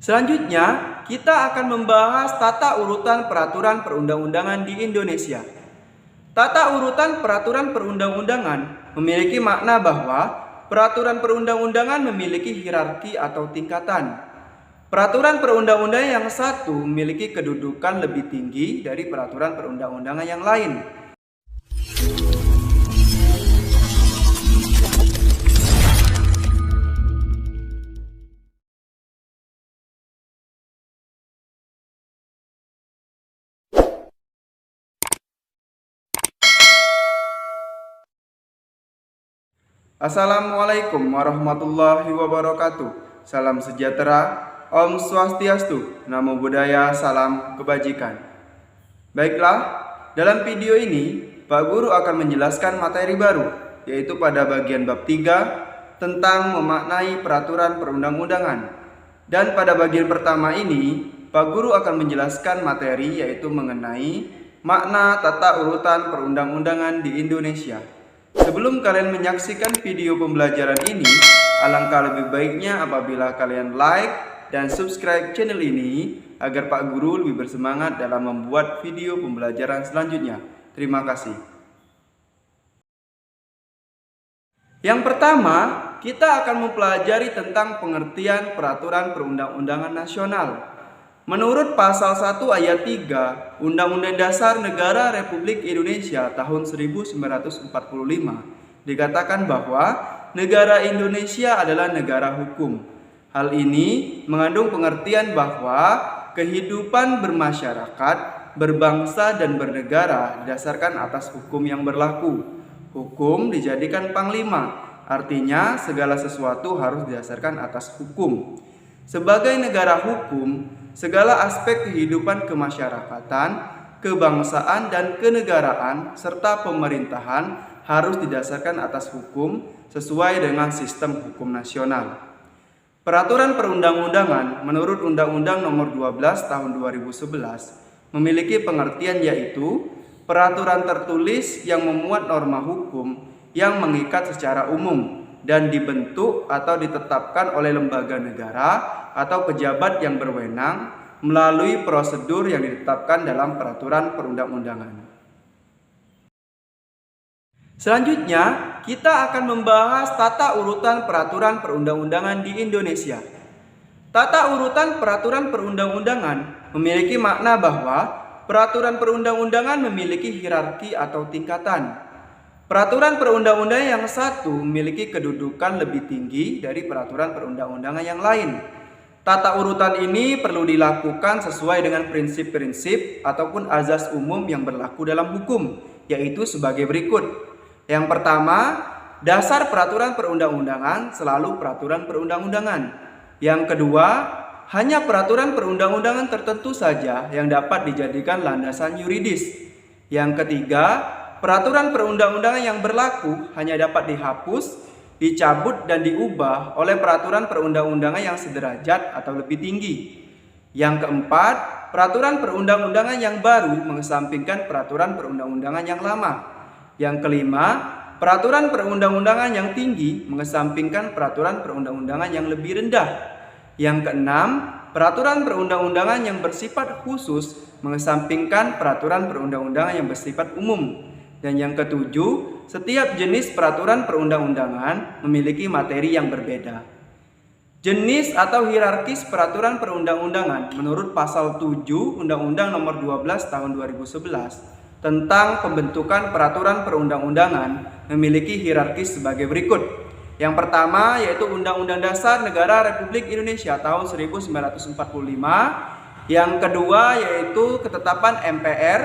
Selanjutnya, kita akan membahas tata urutan peraturan perundang-undangan di Indonesia. Tata urutan peraturan perundang-undangan memiliki makna bahwa peraturan perundang-undangan memiliki hierarki atau tingkatan. Peraturan perundang-undangan yang satu memiliki kedudukan lebih tinggi dari peraturan perundang-undangan yang lain. Assalamualaikum warahmatullahi wabarakatuh. Salam sejahtera, Om Swastiastu, Namo Buddhaya, salam kebajikan. Baiklah, dalam video ini Pak Guru akan menjelaskan materi baru, yaitu pada bagian bab 3 tentang memaknai peraturan perundang-undangan. Dan pada bagian pertama ini Pak Guru akan menjelaskan materi yaitu mengenai makna tata urutan perundang-undangan di Indonesia. Sebelum kalian menyaksikan video pembelajaran ini, alangkah lebih baiknya apabila kalian like dan subscribe channel ini agar Pak Guru lebih bersemangat dalam membuat video pembelajaran selanjutnya. Terima kasih. Yang pertama, kita akan mempelajari tentang pengertian peraturan perundang-undangan nasional. Menurut pasal 1 ayat 3 Undang-Undang Dasar Negara Republik Indonesia tahun 1945 dikatakan bahwa negara Indonesia adalah negara hukum. Hal ini mengandung pengertian bahwa kehidupan bermasyarakat, berbangsa dan bernegara didasarkan atas hukum yang berlaku. Hukum dijadikan panglima, artinya segala sesuatu harus didasarkan atas hukum. Sebagai negara hukum, segala aspek kehidupan kemasyarakatan, kebangsaan dan kenegaraan serta pemerintahan harus didasarkan atas hukum sesuai dengan sistem hukum nasional. Peraturan perundang-undangan menurut Undang-Undang Nomor 12 Tahun 2011 memiliki pengertian yaitu peraturan tertulis yang memuat norma hukum yang mengikat secara umum dan dibentuk atau ditetapkan oleh lembaga negara atau pejabat yang berwenang melalui prosedur yang ditetapkan dalam peraturan perundang-undangan. Selanjutnya, kita akan membahas tata urutan peraturan perundang-undangan di Indonesia. Tata urutan peraturan perundang-undangan memiliki makna bahwa peraturan perundang-undangan memiliki hierarki atau tingkatan. Peraturan perundang-undangan yang satu memiliki kedudukan lebih tinggi dari peraturan perundang-undangan yang lain. Tata urutan ini perlu dilakukan sesuai dengan prinsip-prinsip ataupun azas umum yang berlaku dalam hukum, yaitu sebagai berikut. Yang pertama, dasar peraturan perundang-undangan selalu peraturan perundang-undangan. Yang kedua, hanya peraturan perundang-undangan tertentu saja yang dapat dijadikan landasan yuridis. Yang ketiga, peraturan perundang-undangan yang berlaku hanya dapat dihapus, dicabut dan diubah oleh peraturan perundang-undangan yang sederajat atau lebih tinggi. Yang keempat, peraturan perundang-undangan yang baru mengesampingkan peraturan perundang-undangan yang lama. Yang kelima, peraturan perundang-undangan yang tinggi mengesampingkan peraturan perundang-undangan yang lebih rendah. Yang keenam, peraturan perundang-undangan yang bersifat khusus mengesampingkan peraturan perundang-undangan yang bersifat umum. Dan yang ketujuh, setiap jenis peraturan perundang-undangan memiliki materi yang berbeda. Jenis atau hierarkis peraturan perundang-undangan menurut pasal 7 Undang-Undang Nomor 12 Tahun 2011 tentang pembentukan peraturan perundang-undangan memiliki hierarkis sebagai berikut. Yang pertama yaitu Undang-Undang Dasar Negara Republik Indonesia tahun 1945. Yang kedua yaitu ketetapan MPR.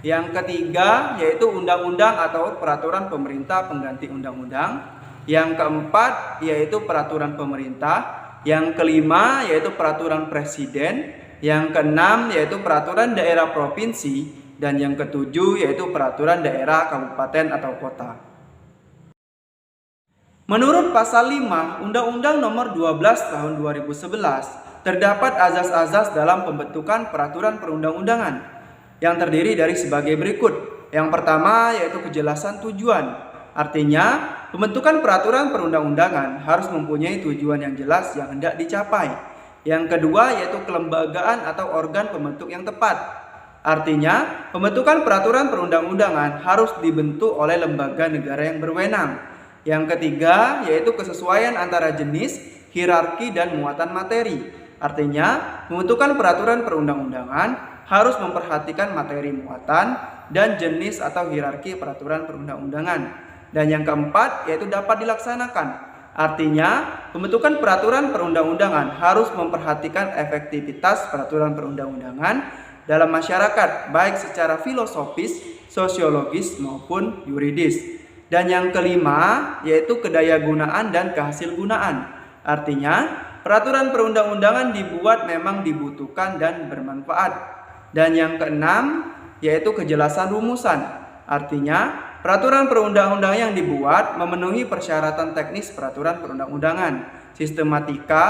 Yang ketiga yaitu undang-undang atau peraturan pemerintah pengganti undang-undang. Yang keempat yaitu peraturan pemerintah. Yang kelima yaitu peraturan presiden. Yang keenam yaitu peraturan daerah provinsi. Dan yang ketujuh yaitu peraturan daerah kabupaten atau kota. Menurut pasal 5 Undang-Undang Nomor 12 Tahun 2011 terdapat azas-azas dalam pembentukan peraturan perundang-undangan yang terdiri dari sebagai berikut. Yang pertama yaitu kejelasan tujuan. Artinya, pembentukan peraturan perundang-undangan harus mempunyai tujuan yang jelas yang hendak dicapai. Yang kedua yaitu kelembagaan atau organ pembentuk yang tepat. Artinya, pembentukan peraturan perundang-undangan harus dibentuk oleh lembaga negara yang berwenang. Yang ketiga yaitu kesesuaian antara jenis, hierarki, dan muatan materi. Artinya, pembentukan peraturan perundang-undangan harus memperhatikan materi muatan dan jenis atau hierarki peraturan perundang-undangan. Dan yang keempat yaitu dapat dilaksanakan. Artinya, pembentukan peraturan perundang-undangan harus memperhatikan efektivitas peraturan perundang-undangan dalam masyarakat, baik secara filosofis, sosiologis, maupun yuridis. Dan yang kelima, yaitu kedayagunaan dan kehasilgunaan. Artinya, peraturan perundang-undangan dibuat memang dibutuhkan dan bermanfaat. Dan yang keenam, yaitu kejelasan rumusan. Artinya, peraturan perundang-undangan yang dibuat memenuhi persyaratan teknis peraturan perundang-undangan, sistematika,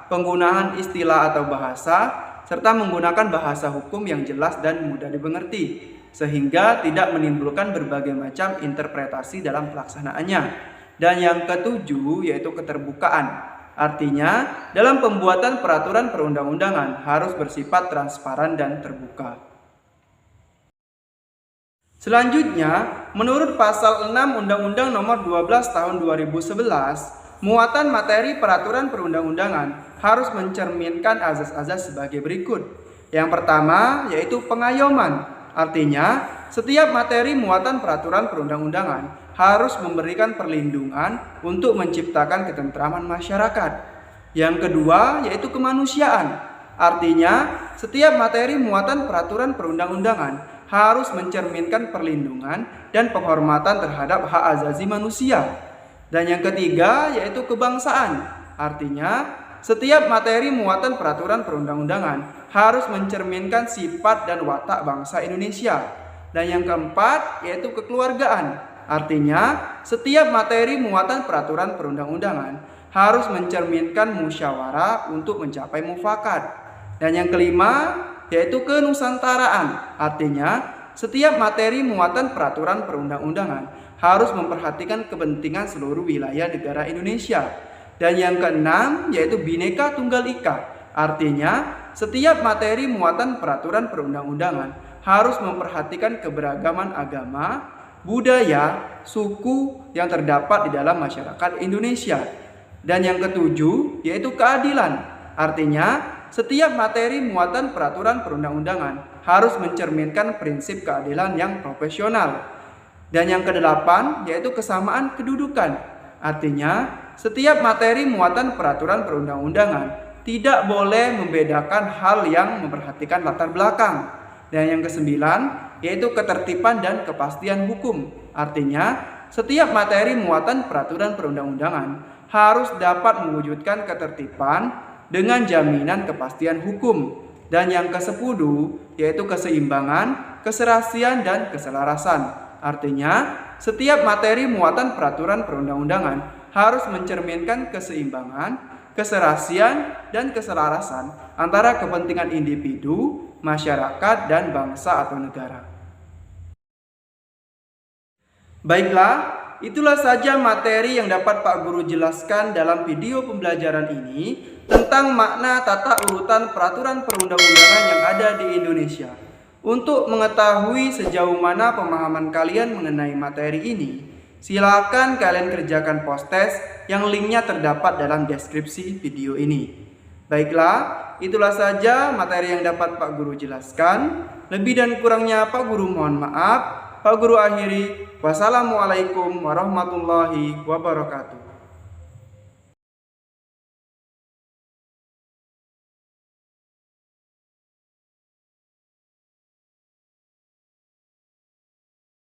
penggunaan istilah atau bahasa, serta menggunakan bahasa hukum yang jelas dan mudah dimengerti, sehingga tidak menimbulkan berbagai macam interpretasi dalam pelaksanaannya. Dan yang ketujuh yaitu keterbukaan. Artinya, dalam pembuatan peraturan perundang-undangan harus bersifat transparan dan terbuka. Selanjutnya, menurut pasal 6 Undang-Undang Nomor 12 Tahun 2011, muatan materi peraturan perundang-undangan harus mencerminkan azas-azas sebagai berikut. Yang pertama yaitu pengayoman. Artinya, setiap materi muatan peraturan perundang-undangan harus memberikan perlindungan untuk menciptakan ketentraman masyarakat. Yang kedua yaitu kemanusiaan. Artinya, setiap materi muatan peraturan perundang-undangan harus mencerminkan perlindungan dan penghormatan terhadap hak asasi manusia. Dan yang ketiga yaitu kebangsaan. Artinya, setiap materi muatan peraturan perundang-undangan harus mencerminkan sifat dan watak bangsa Indonesia. Dan yang keempat yaitu kekeluargaan. Artinya, setiap materi muatan peraturan perundang-undangan harus mencerminkan musyawarah untuk mencapai mufakat. Dan yang kelima yaitu kenusantaraan. Artinya, setiap materi muatan peraturan perundang-undangan harus memperhatikan kepentingan seluruh wilayah negara Indonesia. Dan yang keenam yaitu Bhinneka Tunggal Ika. Artinya, setiap materi muatan peraturan perundang-undangan harus memperhatikan keberagaman agama, budaya, suku yang terdapat di dalam masyarakat Indonesia. Dan yang ketujuh yaitu keadilan. Artinya, setiap materi muatan peraturan perundang-undangan harus mencerminkan prinsip keadilan yang profesional. Dan yang kedelapan yaitu kesamaan kedudukan. Artinya, setiap materi muatan peraturan perundang-undangan tidak boleh membedakan hal yang memperhatikan latar belakang. Dan yang kesembilan yaitu ketertiban dan kepastian hukum. Artinya, setiap materi muatan peraturan perundang-undangan harus dapat mewujudkan ketertiban dengan jaminan kepastian hukum. Dan yang ke-10 yaitu keseimbangan, keserasian, dan keselarasan. Artinya, setiap materi muatan peraturan perundang-undangan harus mencerminkan keseimbangan, keserasian, dan keselarasan antara kepentingan individu, masyarakat, dan bangsa atau negara. Baiklah, itulah saja materi yang dapat Pak Guru jelaskan dalam video pembelajaran ini tentang makna tata urutan peraturan perundang-undangan yang ada di Indonesia. Untuk mengetahui sejauh mana pemahaman kalian mengenai materi ini, silakan kalian kerjakan post test yang linknya terdapat dalam deskripsi video ini. Baiklah, itulah saja materi yang dapat Pak Guru jelaskan. Lebih dan kurangnya Pak Guru mohon maaf. Pak Guru akhiri. Wassalamualaikum warahmatullahi wabarakatuh.